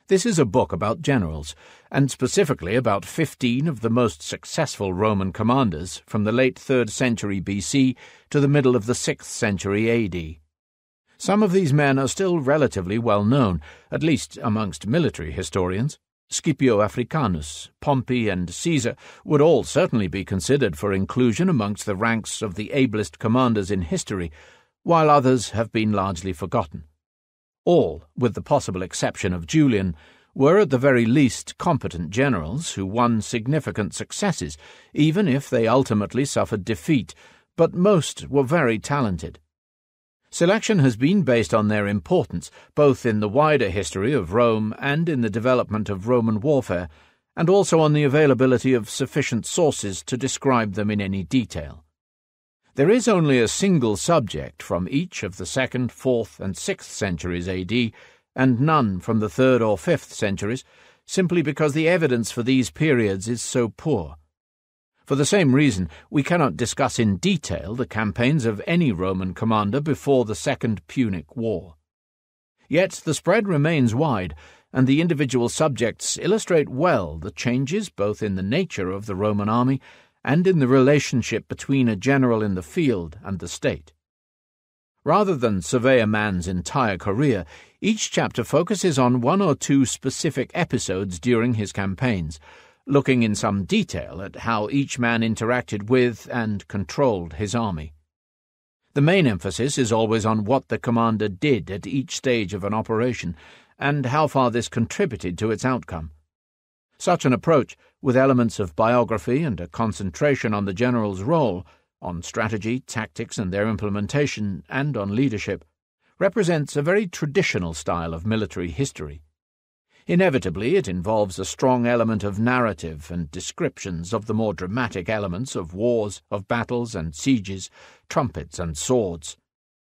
This is a book about generals, and specifically about 15 of the most successful Roman commanders from the late 3rd century BC to the middle of the 6th century AD. Some of these men are still relatively well known, at least amongst military historians. Scipio Africanus, Pompey, and Caesar would all certainly be considered for inclusion amongst the ranks of the ablest commanders in history, while others have been largely forgotten. All, with the possible exception of Julian, were at the very least competent generals who won significant successes, even if they ultimately suffered defeat, but most were very talented. Selection has been based on their importance, both in the wider history of Rome and in the development of Roman warfare, and also on the availability of sufficient sources to describe them in any detail. There is only a single subject from each of the 2nd, 4th, and 6th centuries AD, and none from the 3rd or 5th centuries, simply because the evidence for these periods is so poor. For the same reason, we cannot discuss in detail the campaigns of any Roman commander before the Second Punic War. Yet the spread remains wide, and the individual subjects illustrate well the changes both in the nature of the Roman army and in the relationship between a general in the field and the state. Rather than survey a man's entire career, each chapter focuses on one or two specific episodes during his campaigns, looking in some detail at how each man interacted with and controlled his army. The main emphasis is always on what the commander did at each stage of an operation, and how far this contributed to its outcome. Such an approach, with elements of biography and a concentration on the general's role, on strategy, tactics and their implementation, and on leadership, represents a very traditional style of military history. Inevitably, it involves a strong element of narrative and descriptions of the more dramatic elements of wars, of battles and sieges, trumpets and swords.